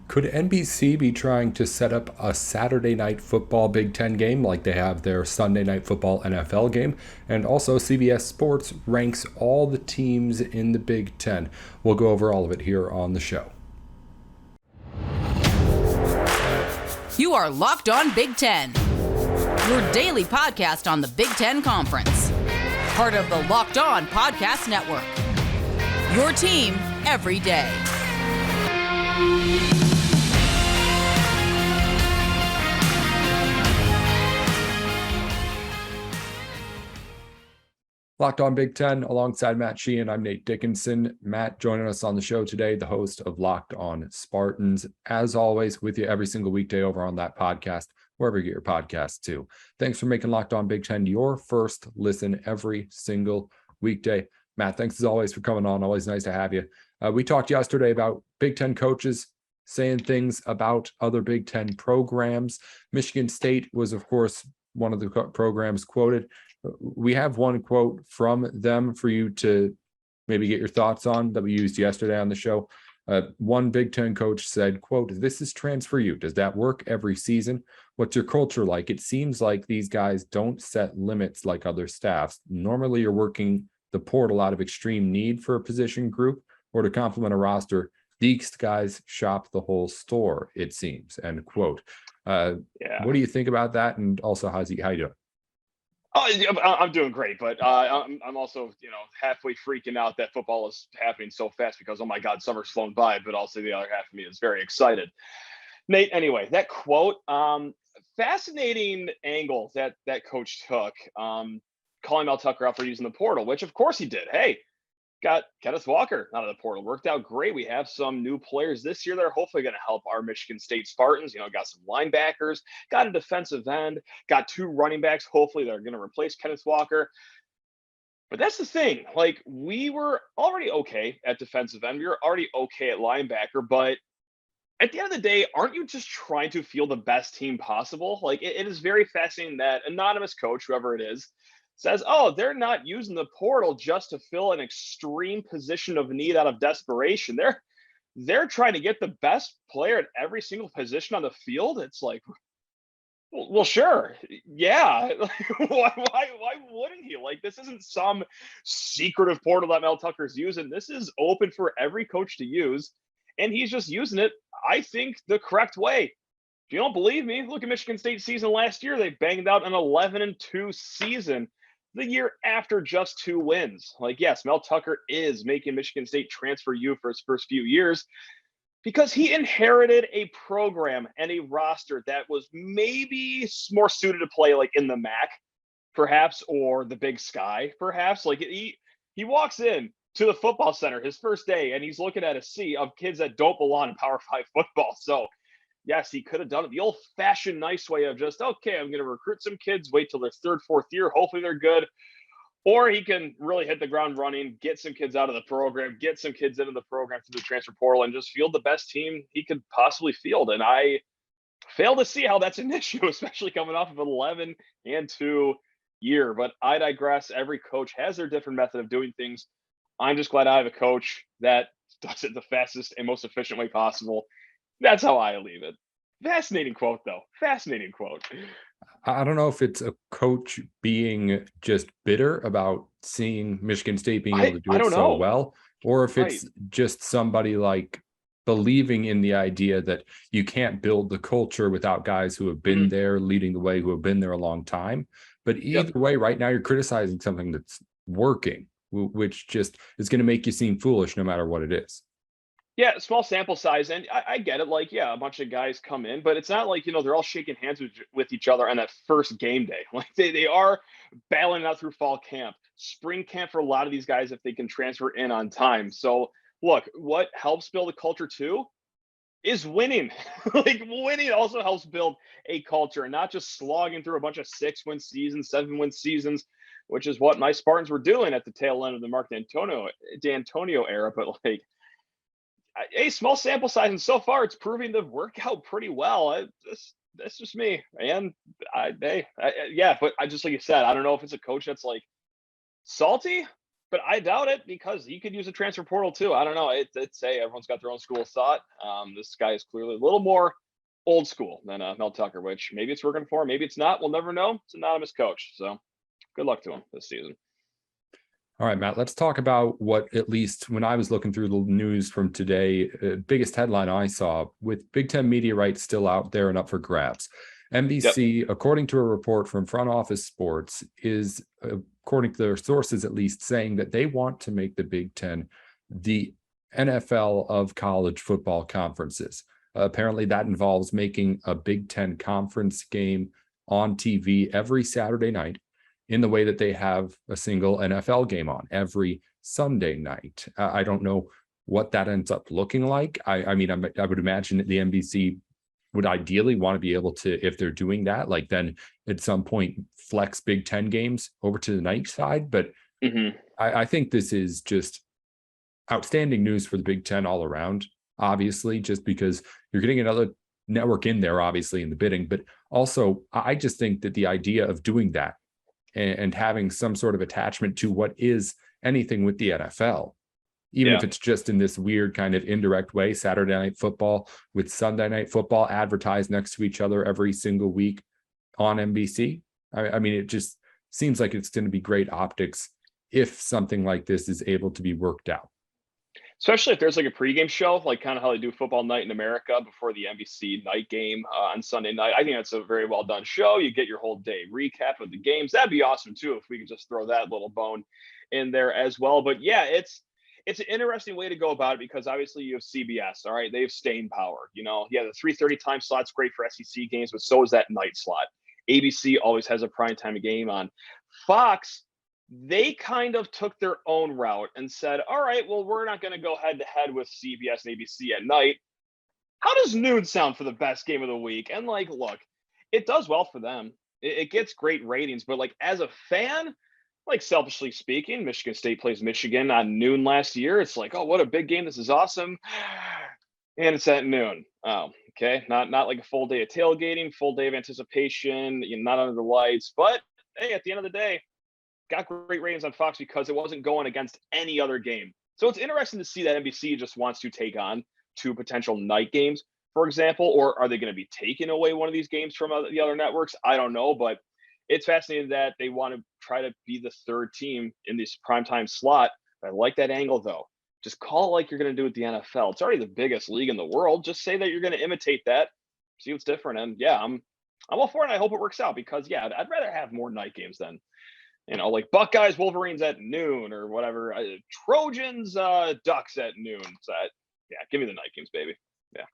Could NBC be trying to set up a Saturday night football Big Ten game like they have their Sunday night football NFL game? And also, CBS Sports ranks all the teams in the Big Ten. We'll go over all of it here on the show. You are Locked On Big Ten, your daily podcast on the Big Ten Conference. Part of the Locked On Podcast Network. Your team every day. Locked On Big Ten alongside Matt Sheehan. I'm Nate Dickinson. Matt joining us on the show today, the host of Locked On Spartans. As always, with you every single weekday over on that podcast, wherever you get your podcasts too. Thanks for making Locked On Big Ten your first listen every single weekday. Matt, thanks as always for coming on. Always nice to have you. We talked yesterday about Big Ten coaches saying things about other Big Ten programs. Michigan State was, of course, one of the programs quoted. We have one quote from them for you to maybe get your thoughts on that we used yesterday on the show. One Big Ten coach said, quote, "This is transfer you. Does that work every season? What's your culture like? It seems like these guys don't set limits like other staffs. Normally you're working the portal out of extreme need for a position group or to complement a roster. These guys shop the whole store, it seems," end quote. What do you think about that? And also, how you doing? Oh, I'm doing great, but I'm also, halfway freaking out that football is happening so fast because, oh my God, summer's flown by, but also the other half of me is very excited. Nate, anyway, that quote, fascinating angle that coach took, calling Mel Tucker out for using the portal, which of course he did. Hey, got Kenneth Walker out of the portal. Worked out great. We have some new players this year that are hopefully going to help our Michigan State Spartans. Got some linebackers, got a defensive end, got two running backs. Hopefully they're going to replace Kenneth Walker. But that's the thing. Like, we were already okay at defensive end. We were already okay at linebacker. But at the end of the day, aren't you just trying to field the best team possible? Like, it is very fascinating that anonymous coach, whoever it is, says, oh, they're not using the portal just to fill an extreme position of need out of desperation. They're trying to get the best player at every single position on the field. It's like, well, sure. Yeah. why wouldn't he? Like, this isn't some secretive portal that Mel Tucker's using. This is open for every coach to use. And he's just using it, I think, the correct way. If you don't believe me, look at Michigan State's season last year. They banged out an 11-2 season the year after just 2 wins. Like, yes, Mel Tucker is making Michigan State transfer you for his first few years because he inherited a program and a roster that was maybe more suited to play like in the MAC, perhaps, or the Big Sky, perhaps. Like, he walks in to the football center his first day and he's looking at a sea of kids that don't belong in Power 5 football. So yes, he could have done it the old-fashioned nice way of just, okay, I'm going to recruit some kids, wait till their third, fourth year, hopefully they're good. Or he can really hit the ground running, get some kids out of the program, get some kids into the program through the transfer portal, and just field the best team he could possibly field. And I fail to see how that's an issue, especially coming off of an 11-2 year. But I digress. Every coach has their different method of doing things. I'm just glad I have a coach that does it the fastest and most efficient way possible. That's how I leave it. Fascinating quote, though. Fascinating quote. I don't know if it's a coach being just bitter about seeing Michigan State being able to do it so well, or if it's just somebody like believing in the idea that you can't build the culture without guys who have been there leading the way, who have been there a long time. But either way, right now you're criticizing something that's working, which just is going to make you seem foolish no matter what it is. Yeah, small sample size, and I get it. Like, yeah, a bunch of guys come in, but it's not like, they're all shaking hands with each other on that first game day. Like, they are battling out through fall camp, spring camp for a lot of these guys if they can transfer in on time. So, look, what helps build a culture too is winning. Like, winning also helps build a culture and not just slogging through a bunch of 6-win seasons, 7-win seasons, which is what my Spartans were doing at the tail end of the Mark D'Antonio era. But, like, a small sample size, and so far it's proving to work out pretty well. That's just me, and but I just, like you said, I don't know if it's a coach that's like salty but I doubt it because he could use a transfer portal too. I don't know. It's hey, everyone's got their own school of thought. This guy is clearly a little more old school than Mel Tucker, which maybe it's working for him, maybe it's not. We'll never know. It's an anonymous coach, so good luck to him this season. All right, Matt, let's talk about what, at least when I was looking through the news from today, biggest headline I saw with Big Ten media rights still out there and up for grabs. NBC, according to a report from Front Office Sports, is, according to their sources at least, saying that they want to make the Big Ten the NFL of college football conferences. Apparently that involves making a Big Ten conference game on TV every Saturday night, in the way that they have a single NFL game on every Sunday night. I don't know what that ends up looking like. I mean, I would imagine that the NBC would ideally want to be able to, if they're doing that, like then at some point flex Big Ten games over to the night side. But I think this is just outstanding news for the Big Ten all around, obviously, just because you're getting another network in there, obviously, in the bidding. But also, I just think that the idea of doing that and having some sort of attachment to what is anything with the NFL, even if it's just in this weird kind of indirect way, Saturday Night Football with Sunday Night Football advertised next to each other every single week on NBC. I mean, it just seems like it's going to be great optics if something like this is able to be worked out. Especially if there's like a pregame show, like kind of how they do Football Night in America before the NBC night game on Sunday night. I think that's a very well done show. You get your whole day recap of the games. That'd be awesome too if we could just throw that little bone in there as well. But yeah, it's an interesting way to go about it because obviously you have CBS. All right, they have staying power. You know, the 3:30 time slot's great for SEC games, but so is that night slot. ABC always has a primetime game on. Fox, they kind of took their own route and said, all right, well, we're not going to go head to head with CBS and ABC at night. How does noon sound for the best game of the week? And like, look, it does well for them. It gets great ratings, but like as a fan, like selfishly speaking, Michigan State plays Michigan on noon last year. It's like, oh, what a big game. This is awesome. And it's at noon. Oh, okay. Not like a full day of tailgating, full day of anticipation, not under the lights. But hey, at the end of the day, got great ratings on Fox because it wasn't going against any other game. So it's interesting to see that NBC just wants to take on two potential night games, for example, or are they going to be taking away one of these games from the other networks? I don't know, but it's fascinating that they want to try to be the third team in this primetime slot. I like that angle, though. Just call it like you're going to do with the NFL. It's already the biggest league in the world. Just say that you're going to imitate that, see what's different. And yeah, I'm all for it. And I hope it works out because yeah, I'd rather have more night games than, like Buckeyes, Wolverines at noon or whatever. Trojans, Ducks at noon. So yeah, give me the night games, baby. Yeah.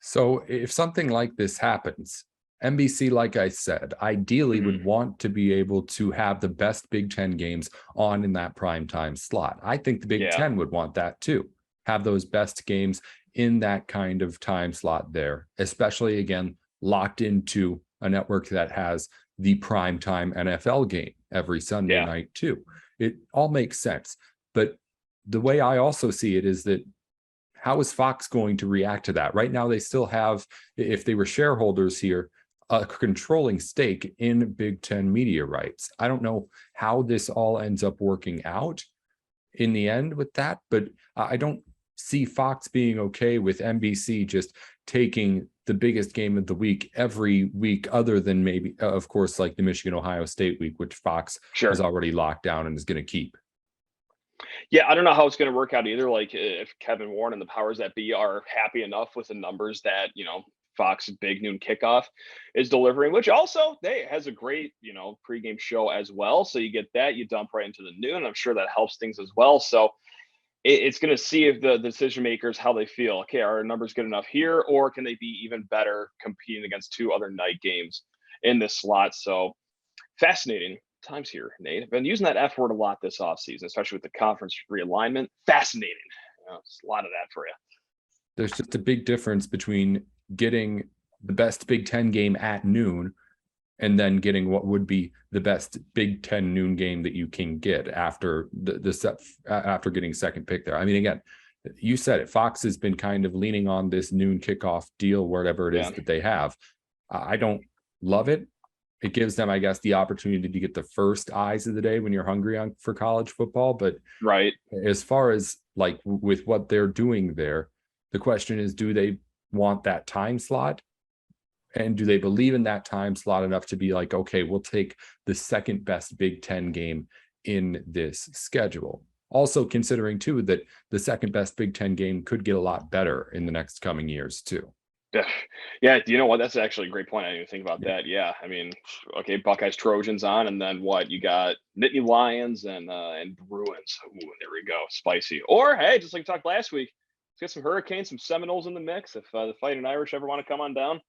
So if something like this happens, NBC, like I said, ideally would want to be able to have the best Big Ten games on in that primetime slot. I think the Big Ten would want that too. Have those best games in that kind of time slot there, especially again, locked into a network that has the primetime NFL game every Sunday night too. It all makes sense. But the way I also see it is that how is Fox going to react to that? Right now, they still have, if they were shareholders here, a controlling stake in Big Ten media rights. I don't know how this all ends up working out in the end with that, but I don't see Fox being okay with NBC just taking the biggest game of the week every week, other than maybe, of course, like the Michigan-Ohio State week, which Fox has already locked down and is going to keep. Yeah, I don't know how it's going to work out either. Like if Kevin Warren and the powers that be are happy enough with the numbers that, Fox big noon kickoff is delivering, which also has a great, pregame show as well. So you get that, you dump right into the noon. I'm sure that helps things as well. So it's going to see if the decision makers, how they feel. Okay, are our numbers good enough here, or can they be even better competing against two other night games in this slot? So fascinating times here, Nate. I've been using that F word a lot this offseason, especially with the conference realignment. Fascinating. It's a lot of that for you. There's just a big difference between getting the best Big Ten game at noon and then getting what would be the best Big Ten noon game that you can get after after getting second pick there. I mean, again, you said it. Fox has been kind of leaning on this noon kickoff deal, whatever it is that they have. I don't love it. it gives them, I guess, the opportunity to get the first eyes of the day when you're hungry for college football. But right. as far as like with what they're doing there, the question is, do they want that time slot? And do they believe in that time slot enough to be like, okay, we'll take the second best Big Ten game in this schedule? Also considering too that the second best Big Ten game could get a lot better in the next coming years too. Yeah, you know what? That's actually a great point. I didn't even think about that. Yeah, I mean, okay, Buckeyes Trojans on, and then what? You got Nittany Lions and Bruins. Ooh, there we go, spicy. Or hey, just like we talked last week, let's get some Hurricanes, some Seminoles in the mix. If the Fighting Irish ever want to come on down,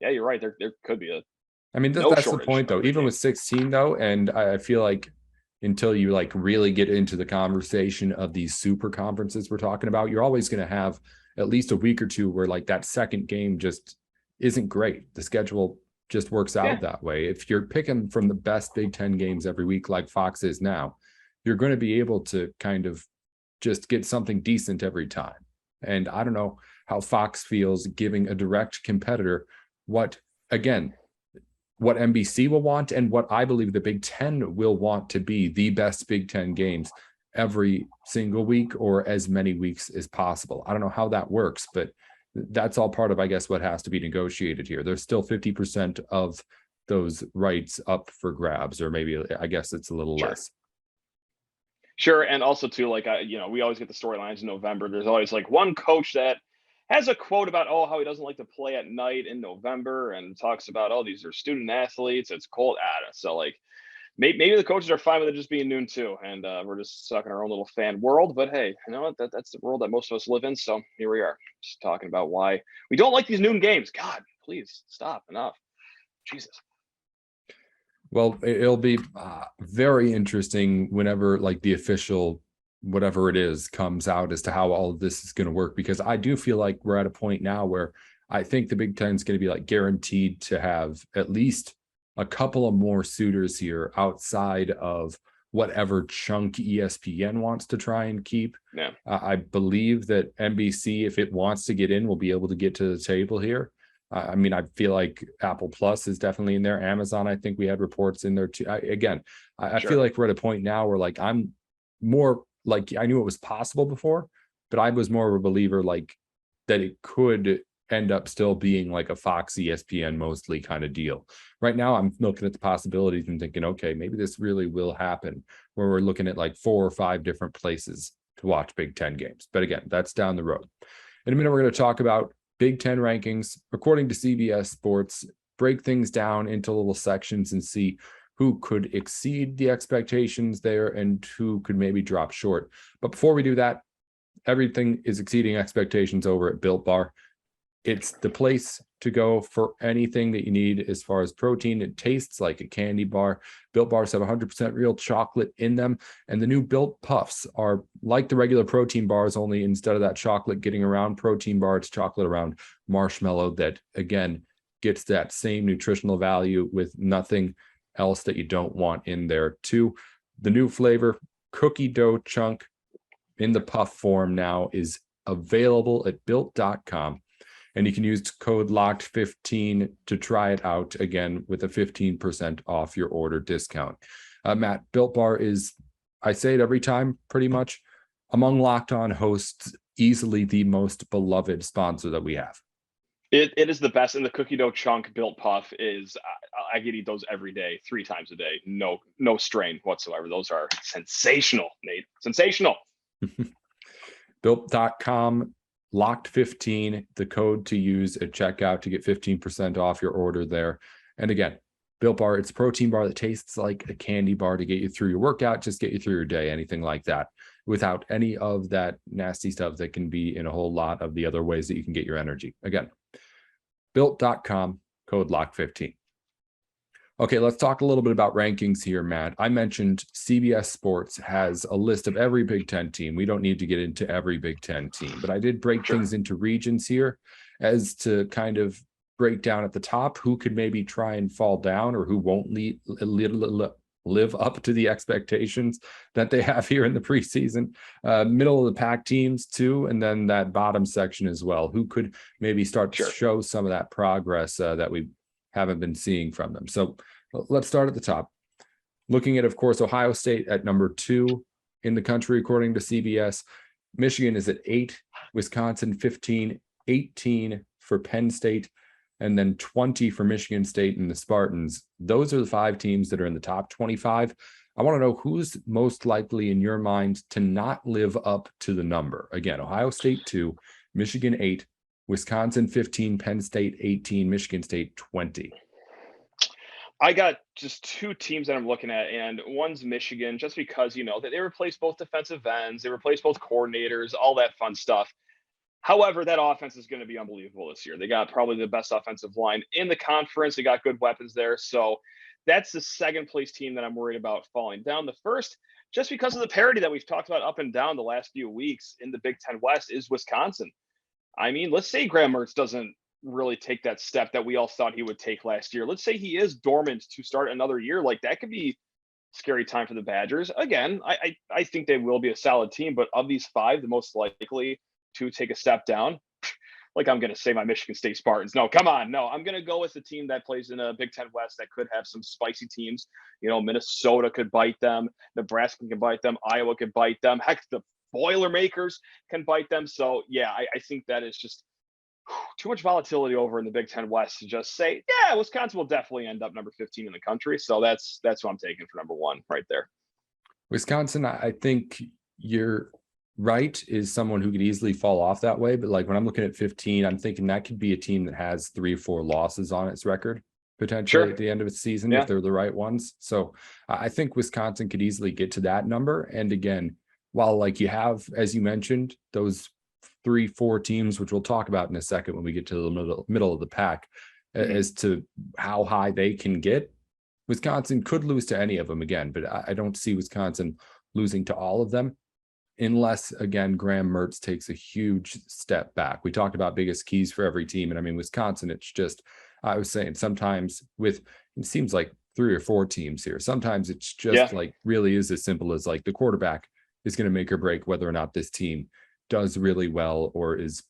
yeah, you're right. There could be a. I mean, that's the point though. Even with 16 though, and I feel like until you like really get into the conversation of these super conferences we're talking about, you're always going to have at least a week or two where like that second game just isn't great. The schedule just works out that way. If you're picking from the best Big Ten games every week, like Fox is now, you're going to be able to kind of just get something decent every time. And I don't know how Fox feels giving a direct competitor what NBC will want and what I believe the Big Ten will want to be the best Big Ten games every single week or as many weeks as possible. I don't know how that works, but that's all part of, I guess, what has to be negotiated here. There's still 50% of those rights up for grabs, or maybe I guess it's a little less. Sure. And also too, like, we always get the storylines in November. There's always like one coach that has a quote about, how he doesn't like to play at night in November and talks about, these are student athletes. It's cold. So like, maybe the coaches are fine with it just being noon too, and we're just stuck in our own little fan world. But hey, you know what? That's the world that most of us live in. So here we are, just talking about why we don't like these noon games. God, please stop. Enough. Jesus. Well, it'll be very interesting whenever like the official whatever it is comes out as to how all of this is going to work, because I do feel like we're at a point now where I think the Big Ten is going to be like guaranteed to have at least a couple of more suitors here outside of whatever chunk ESPN wants to try and keep. Yeah. I believe that NBC, if it wants to get in, will be able to get to the table here. I mean, I feel like Apple Plus is definitely in there. Amazon, I think we had reports in there too. I feel like we're at a point now where like I'm more like, I knew it was possible before, but I was more of a believer like that it could end up still being like a Fox ESPN mostly kind of deal. Right now, I'm looking at the possibilities and thinking, okay, maybe this really will happen, where we're looking at like 4 or 5 different places to watch Big Ten games. But again, that's down the road. In a minute, we're going to talk about Big Ten rankings according to CBS Sports, break things down into little sections and see who could exceed the expectations there and who could maybe drop short. But before we do that, everything is exceeding expectations over at Built Bar. It's the place to go for anything that you need as far as protein. It tastes like a candy bar. Built Bars have 100% real chocolate in them. And the new Built Puffs are like the regular protein bars, only instead of that chocolate getting around protein bar, it's chocolate around marshmallow that, again, gets that same nutritional value with nothing else that you don't want in there too. The new flavor, cookie dough chunk in the puff form, now is available at built.com. And you can use code LOCKED15 to try it out again with a 15% off your order discount. Matt, Built Bar is, I say it every time, pretty much among Locked On hosts, easily the most beloved sponsor that we have. It is the best. And the cookie dough chunk Built Puff is, I could eat those every day, 3 times a day. No strain whatsoever. Those are sensational, Nate. Sensational. Built.com. Locked15, the code to use at checkout to get 15% off your order there. And again, Built Bar, it's a protein bar that tastes like a candy bar to get you through your workout, just get you through your day, anything like that, without any of that nasty stuff that can be in a whole lot of the other ways that you can get your energy. Again, Built.com, code LOCKED15. Okay, let's talk a little bit about rankings here, Matt. I mentioned CBS Sports has a list of every Big Ten team. We don't need to get into every Big Ten team, but I did break things into regions here as to kind of break down at the top who could maybe try and fall down or who won't live up to the expectations that they have here in the preseason. Middle of the pack teams too, and then that bottom section as well. Who could maybe start to show some of that progress that we haven't been seeing from them. So let's start at the top. Looking at, of course, Ohio State at number 2 in the country, according to CBS. Michigan is at 8, Wisconsin 15, 18 for Penn State, and then 20 for Michigan State and the Spartans. Those are the 5 teams that are in the top 25. I want to know who's most likely in your mind to not live up to the number. Again, Ohio State 2, Michigan 8, Wisconsin 15, Penn State 18, Michigan State 20. I got just 2 teams that I'm looking at, and one's Michigan, just because, that they replaced both defensive ends, they replaced both coordinators, all that fun stuff. However, that offense is going to be unbelievable this year. They got probably the best offensive line in the conference. They got good weapons there. So that's the second place team that I'm worried about falling down. The first, just because of the parity that we've talked about up and down the last few weeks in the Big Ten West, is Wisconsin. I mean, let's say Graham Mertz doesn't really take that step that we all thought he would take last year. Let's say he is dormant to start another year. Like, that could be a scary time for the Badgers. Again, I think they will be a solid team, but of these 5, the most likely to take a step down, like, I'm going to say my Michigan State Spartans. No, come on. No, I'm going to go with the team that plays in a Big Ten West that could have some spicy teams. Minnesota could bite them. Nebraska can bite them. Iowa could bite them. Heck, the Boilermakers can bite them. So, yeah, I think that is just too much volatility over in the Big Ten West to just say, yeah, Wisconsin will definitely end up number 15 in the country. So that's what I'm taking for number 1 right there. Wisconsin, I think you're right, is someone who could easily fall off that way. But like, when I'm looking at 15, I'm thinking that could be a team that has 3 or 4 losses on its record potentially at the end of its season, if they're the right ones. So I think Wisconsin could easily get to that number. And again, while like you have, as you mentioned, those 3-4 teams, which we'll talk about in a second when we get to the middle of the pack, as to how high they can get, Wisconsin could lose to any of them again, but I don't see Wisconsin losing to all of them unless, again, Graham Mertz takes a huge step back. We talked about biggest keys for every team, and I mean, Wisconsin, it's just, I was saying, sometimes it seems like 3 or 4 teams here. Sometimes it's just like really is as simple as like the quarterback is going to make or break whether or not this team does really well or is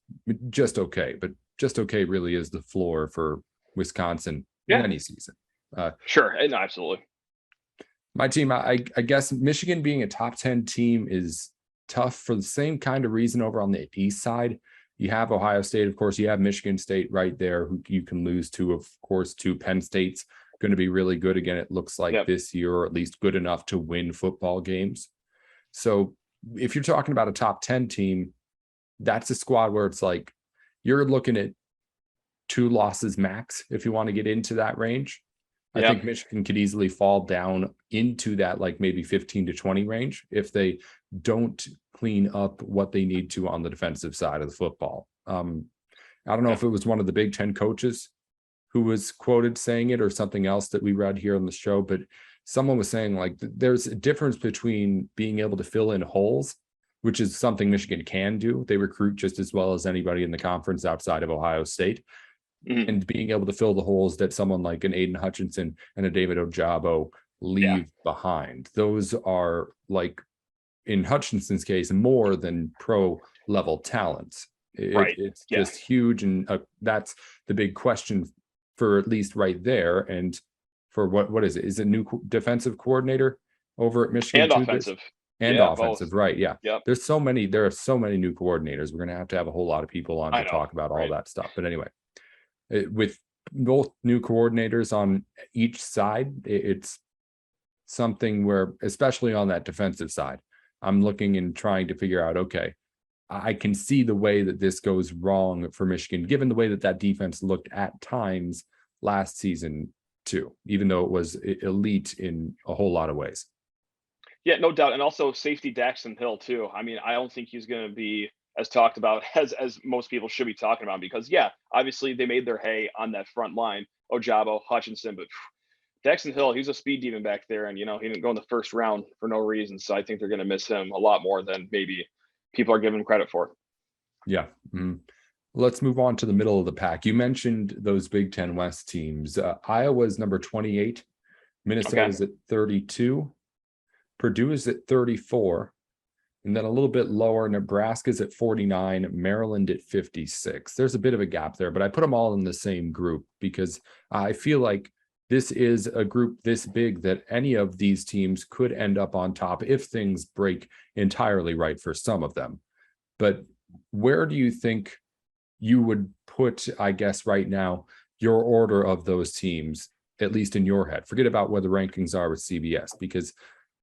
just okay. But just okay really is the floor for Wisconsin in any season. Sure. No, absolutely. My team, I guess Michigan being a top 10 team is tough for the same kind of reason over on the east side. You have Ohio State, of course, you have Michigan State right there, who you can lose to, of course, to Penn State's going to be really good again, it looks like this year, or at least good enough to win football games. So if you're talking about a top 10 team, that's a squad where it's like you're looking at 2 losses max if you want to get into that range. I think Michigan could easily fall down into that, like maybe 15 to 20 range if they don't clean up what they need to on the defensive side of the football. I don't know if it was one of the Big Ten coaches who was quoted saying it or something else that we read here on the show, but someone was saying like there's a difference between being able to fill in holes, which is something Michigan can do. They recruit just as well as anybody in the conference outside of Ohio State. And being able to fill the holes that someone like an Aiden Hutchinson and a David Ojabo leave behind. Those are, like in Hutchinson's case, more than pro level talents. It's just huge. And that's the big question for at least right there. And for what is it? Is it new defensive coordinator over at Michigan? And offensive. Offensive, both. Right. Yeah. Yep. There are so many new coordinators. We're going to have a whole lot of people on to talk about all that stuff. But anyway, with both new coordinators on each side, it's something where, especially on that defensive side, I'm looking and trying to figure out, okay, I can see the way that this goes wrong for Michigan, given the way that defense looked at times last season too, even though it was elite in a whole lot of ways. Yeah, no doubt. And also safety Daxton Hill too. I mean, I don't think he's going to be as talked about as most people should be talking about, because obviously they made their hay on that front line, Ojabo, Hutchinson, but Daxton Hill, he's a speed demon back there, and he didn't go in the first round for no reason. So I think they're going to miss him a lot more than maybe people are giving him credit for. Yeah. Mm-hmm. Let's move on to the middle of the pack. You mentioned those Big Ten West teams. Iowa's number 28, Minnesota is at 32, Purdue is at 34, And then a little bit lower, Nebraska's at 49, Maryland at 56. There's a bit of a gap there, but I put them all in the same group because I feel like this is a group this big that any of these teams could end up on top if things break entirely right for some of them. But where do you think you would put, I guess, right now, your order of those teams, at least in your head? Forget about what the rankings are with CBS, because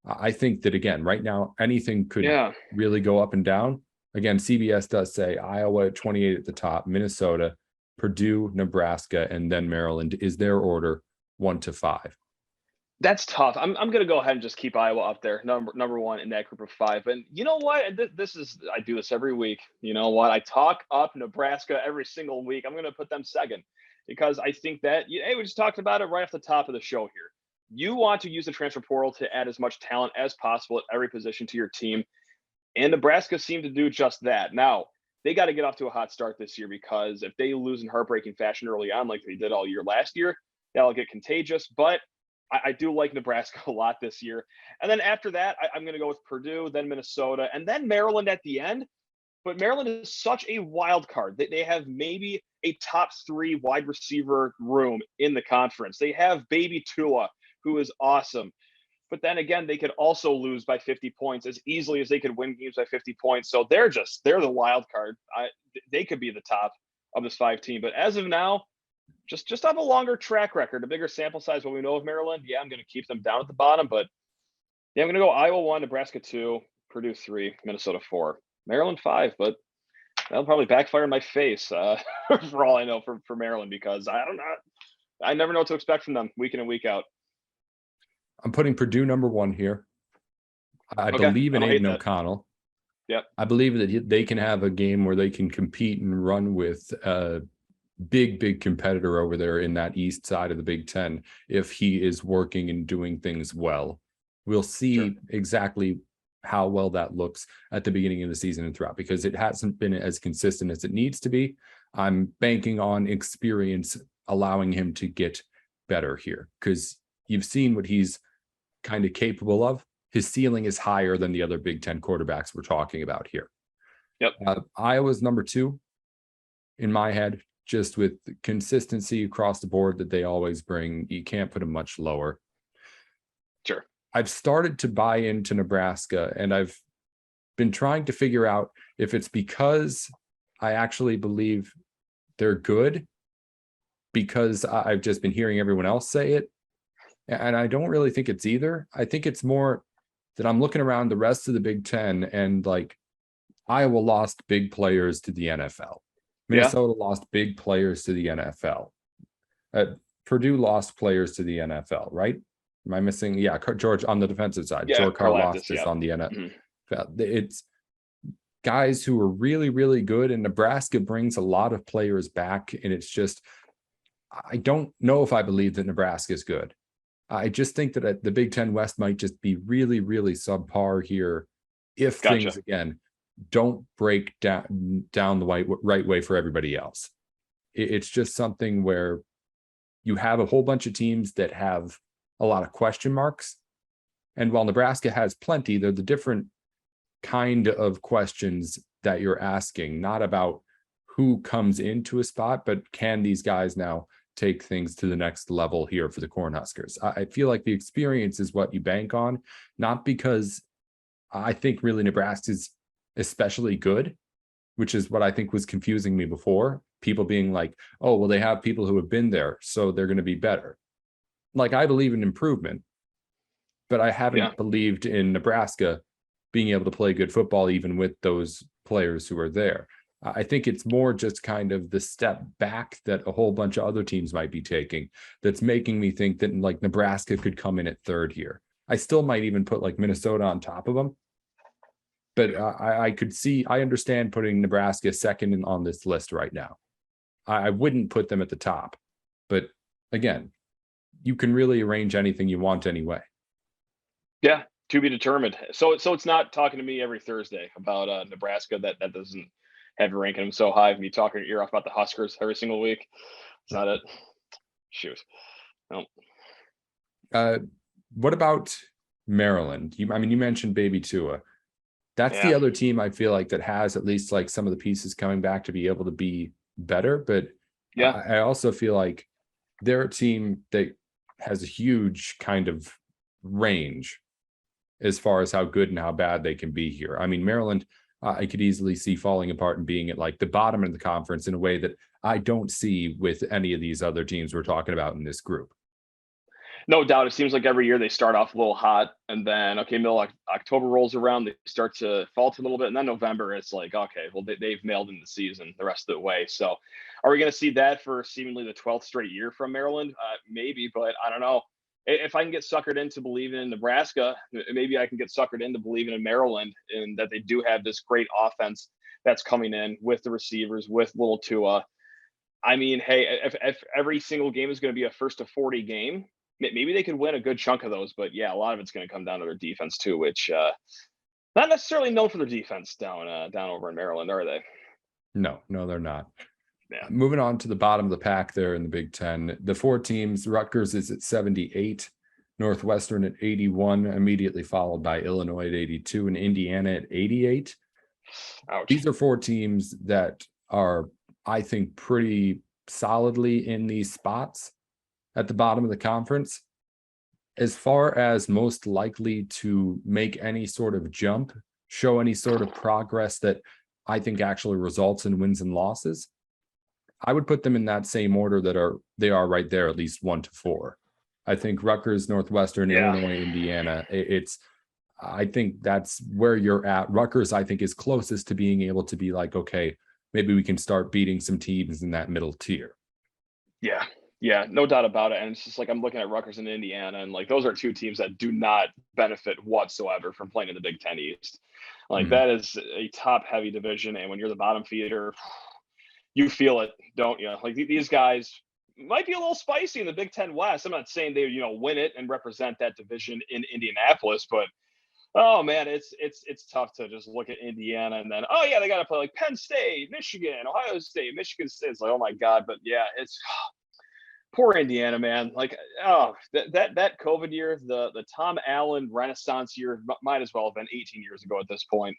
I think that, again, right now, anything could really go up and down. Again, CBS does say Iowa at 28 at the top, Minnesota, Purdue, Nebraska, and then Maryland is their order 1 to 5. That's tough. I'm going to go ahead and just keep Iowa up there, number one in that group of 5. And you know what? I do this every week. You know what? I talk up Nebraska every single week. I'm going to put them second because I think that, hey, we just talked about it right off the top of the show here. You want to use the transfer portal to add as much talent as possible at every position to your team. And Nebraska seemed to do just that. Now, they got to get off to a hot start this year because if they lose in heartbreaking fashion early on, like they did all year last year, that'll get contagious. But I do like Nebraska a lot this year. And then after that, I'm going to go with Purdue, then Minnesota, and then Maryland at the end. But Maryland is such a wild card. They have maybe a top 3 wide receiver room in the conference. They have baby Tua, who is awesome. But then again, they could also lose by 50 points as easily as they could win games by 50 points. So they're the wild card. They could be the top of this 5 team. But as of now, just have a longer track record, a bigger sample size. What we know of Maryland, I'm going to keep them down at the bottom. But I'm going to go Iowa 1, Nebraska 2, Purdue 3, Minnesota 4, Maryland 5. But that'll probably backfire in my face for all I know for Maryland because I never know what to expect from them week in and week out. I'm putting Purdue number 1 here. I believe in Aiden O'Connell. Yep. I believe that they can have a game where they can compete and run with a big competitor over there in that east side of the Big Ten if he is working and doing things well. We'll see exactly how well that looks at the beginning of the season and throughout because it hasn't been as consistent as it needs to be. I'm banking on experience allowing him to get better here because you've seen what he's kind of capable of. His ceiling is higher than the other Big Ten quarterbacks we're talking about here. Yep. Iowa's number 2 in my head, just with the consistency across the board that they always bring. You can't put them much lower. Sure. I've started to buy into Nebraska, and I've been trying to figure out if it's because I actually believe they're good because I've just been hearing everyone else say it. And I don't really think it's either. I think it's more that I'm looking around the rest of the Big Ten and like Iowa lost big players to the NFL. Minnesota lost big players to the NFL. Purdue lost players to the NFL, right? Am I missing? Yeah, George on the defensive side. George Karlaftis on the NFL. Mm-hmm. It's guys who are really good, and Nebraska brings a lot of players back. And it's just, I don't know if I believe that Nebraska is good. I just think that the Big Ten West might just be really subpar here if things, again, don't break down the right way for everybody else. It's just something where you have a whole bunch of teams that have a lot of question marks. And while Nebraska has plenty, they're the different kind of questions that you're asking, not about who comes into a spot, but can these guys now take things to the next level here for the Cornhuskers? I feel like the experience is what you bank on, not because I think really Nebraska's especially good, which is what I think was confusing me before. People being like, oh, well, they have people who have been there, so they're going to be better. Like, I believe in improvement, but I haven't believed in Nebraska being able to play good football, even with those players who are there. I think it's more just kind of the step back that a whole bunch of other teams might be taking that's making me think that like Nebraska could come in at 3rd here. I still might even put like Minnesota on top of them. But I understand putting Nebraska 2nd on this list right now. I wouldn't put them at the top. But again, you can really arrange anything you want anyway. Yeah, to be determined. So it's not talking to me every Thursday about Nebraska that doesn't have you ranking them so high of me talking your ear off about the Huskers every single week. It's not it. Shoot. No. What about Maryland? You mentioned baby Tua. That's the other team I feel like that has at least like some of the pieces coming back to be able to be better. But I also feel like they're a team that has a huge kind of range as far as how good and how bad they can be here. I mean, Maryland, I could easily see falling apart and being at like the bottom of the conference in a way that I don't see with any of these other teams we're talking about in this group. No doubt. It seems like every year they start off a little hot, and then, okay, middle October rolls around, they start to falter a little bit. And then November, it's like, okay, well, they've mailed in the season the rest of the way. So are we going to see that for seemingly the 12th straight year from Maryland? Maybe, but I don't know. If I can get suckered into believing in Nebraska, maybe I can get suckered into believing in Maryland, and that they do have this great offense that's coming in with the receivers, with little Tua. I mean, hey, if every single game is going to be a first to 40 game, maybe they could win a good chunk of those. But yeah, a lot of it's going to come down to their defense too, which not necessarily known for their defense down over in Maryland, are they? No, they're not. Yeah. Moving on to the bottom of the pack there in the Big Ten, the 4 teams, Rutgers is at 78, Northwestern at 81, immediately followed by Illinois at 82 and Indiana at 88. Ouch. These are 4 teams that are, I think, pretty solidly in these spots at the bottom of the conference. As far as most likely to make any sort of jump, show any sort of progress that I think actually results in wins and losses, I would put them in that same order that they are right there, at least 1 to 4. I think Rutgers, Northwestern, Illinois, Indiana. I think that's where you're at. Rutgers, I think, is closest to being able to be like, okay, maybe we can start beating some teams in that middle tier. Yeah, no doubt about it. And it's just like, I'm looking at Rutgers and Indiana, and like, those are 2 teams that do not benefit whatsoever from playing in the Big Ten East. Like, that is a top heavy division. And when you're the bottom feeder, you feel it, don't you? Like, these guys might be a little spicy in the Big Ten West. I'm not saying they, win it and represent that division in Indianapolis, but oh man, it's tough to just look at Indiana and then, oh yeah, they got to play like Penn State, Michigan, Ohio State, Michigan State. It's like, oh my God. But yeah, it's poor Indiana, man. Like, oh, that COVID year, the Tom Allen Renaissance year might as well have been 18 years ago at this point.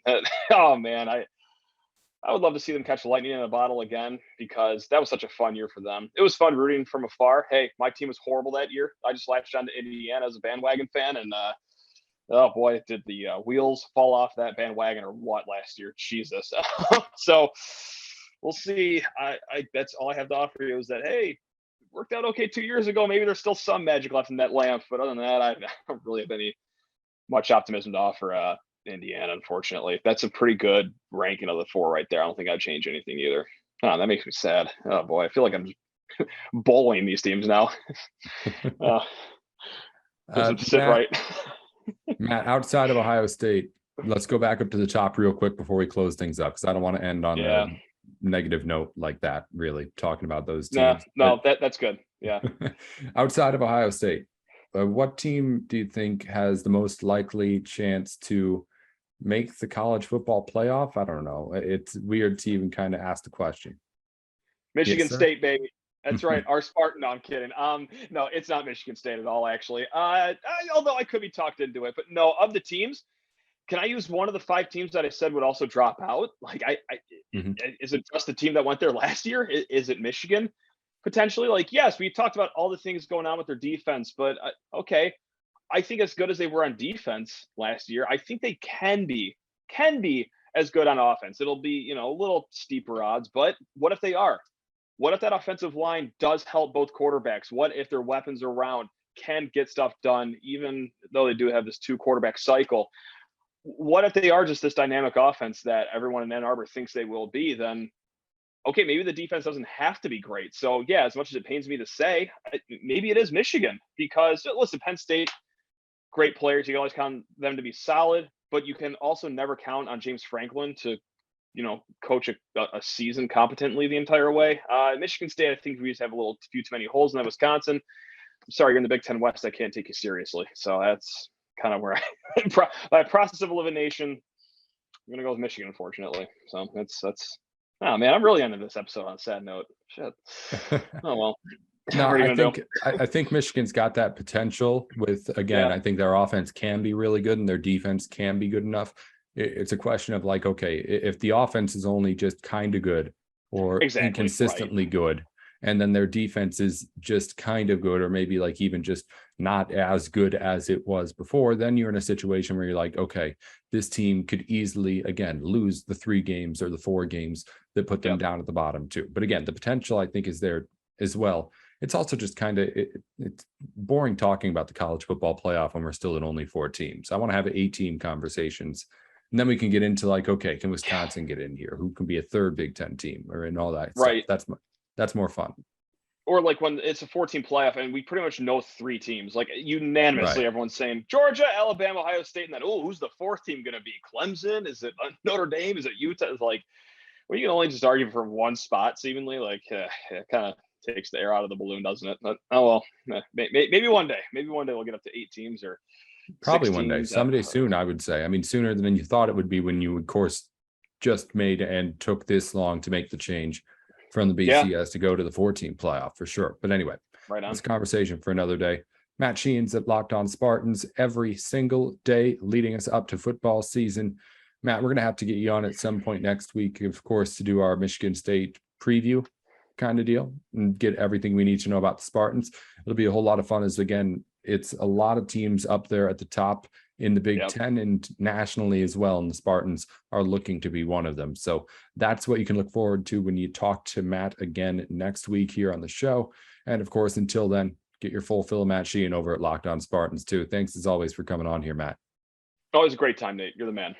Oh man, I would love to see them catch lightning in a bottle again, because that was such a fun year for them. It was fun rooting from afar. Hey, my team was horrible that year. I just latched onto Indiana as a bandwagon fan, and oh boy, did the wheels fall off that bandwagon or what last year? Jesus. So we'll see. I that's all I have to offer you, is that, hey, it worked out okay 2 years ago. Maybe there's still some magic left in that lamp, but other than that, I don't really have much optimism to offer Indiana, unfortunately. That's a pretty good ranking of the 4 right there. I don't think I'd change anything either. Oh, that makes me sad. Oh boy, I feel like I'm bowling these teams now. Doesn't sit right. Matt, outside of Ohio State, let's go back up to the top real quick before we close things up, because I don't want to end on a negative note like that, really, talking about those teams. No, that's good. Yeah. Outside of Ohio State, what team do you think has the most likely chance to make the college football playoff? I don't know. It's weird to even kind of ask the question. Michigan State, baby. That's right. Our Spartan. No, I'm kidding. No, it's not Michigan State at all, actually. Although I could be talked into it, but no, of the teams, can I use one of the 5 teams that I said would also drop out? Like, is it just the team that went there last year? Is it Michigan potentially? Like, yes, we talked about all the things going on with their defense, but okay, I think as good as they were on defense last year, I think they can be as good on offense. It'll be, a little steeper odds, but what if they are? What if that offensive line does help both quarterbacks? What if their weapons around can get stuff done, even though they do have this 2 quarterback cycle? What if they are just this dynamic offense that everyone in Ann Arbor thinks they will be? Then, okay, maybe the defense doesn't have to be great. So yeah, as much as it pains me to say, maybe it is Michigan, because listen, Penn State, great players. You can always count them to be solid, but you can also never count on James Franklin to, coach a season competently the entire way. Michigan State, I think we just have a few too many holes in that. Wisconsin, I'm sorry, you're in the Big Ten West. I can't take you seriously. So that's kind of where by process of elimination, I'm gonna go with Michigan, unfortunately. So that's. Oh man, I'm really ending this episode on a sad note. Shit. Oh well. No, I think Michigan's got that potential with, again, I think their offense can be really good and their defense can be good enough. it's a question of like, okay, if the offense is only just kind of good or inconsistently good, and then their defense is just kind of good, or maybe like even just not as good as it was before, then you're in a situation where you're like, okay, this team could easily, again, lose the 3 games or the 4 games that put them down at the bottom too. But again, the potential I think is there as well. It's also just kind of, it's boring talking about the college football playoff when we're still at only 4 teams. I want to have 8-team conversations. And then we can get into like, okay, can Wisconsin get in here? Who can be a 3rd Big Ten team or in all that stuff? That's more fun. Or like when it's a 14 playoff and we pretty much know 3 teams, like unanimously, everyone's saying Georgia, Alabama, Ohio State, and then, who's the 4th team going to be? Clemson? Is it Notre Dame? Is it Utah? It's like, well, you can only just argue for one spot seemingly. Like, it kind of takes the air out of the balloon, doesn't it? But, oh, well, maybe one day. Maybe one day we'll get up to 8 teams or probably one day. Someday soon, I would say. I mean, sooner than you thought it would be when you, of course, just made and took this long to make the change from the BCS to go to the 4-team playoff for sure. But anyway, it's a conversation for another day. Matt Sheehan's at Locked On Spartans every single day leading us up to football season. Matt, we're going to have to get you on at some point next week, of course, to do our Michigan State preview kind of deal and get everything we need to know about the Spartans. It'll be a whole lot of fun as, again, it's a lot of teams up there at the top in the Big Ten and nationally as well. And the Spartans are looking to be one of them. So that's what you can look forward to when you talk to Matt again next week here on the show. And of course, until then, get your full fill of Matt Sheehan over at Locked On Spartans too. Thanks as always for coming on here, Matt. Always a great time, Nate. You're the man.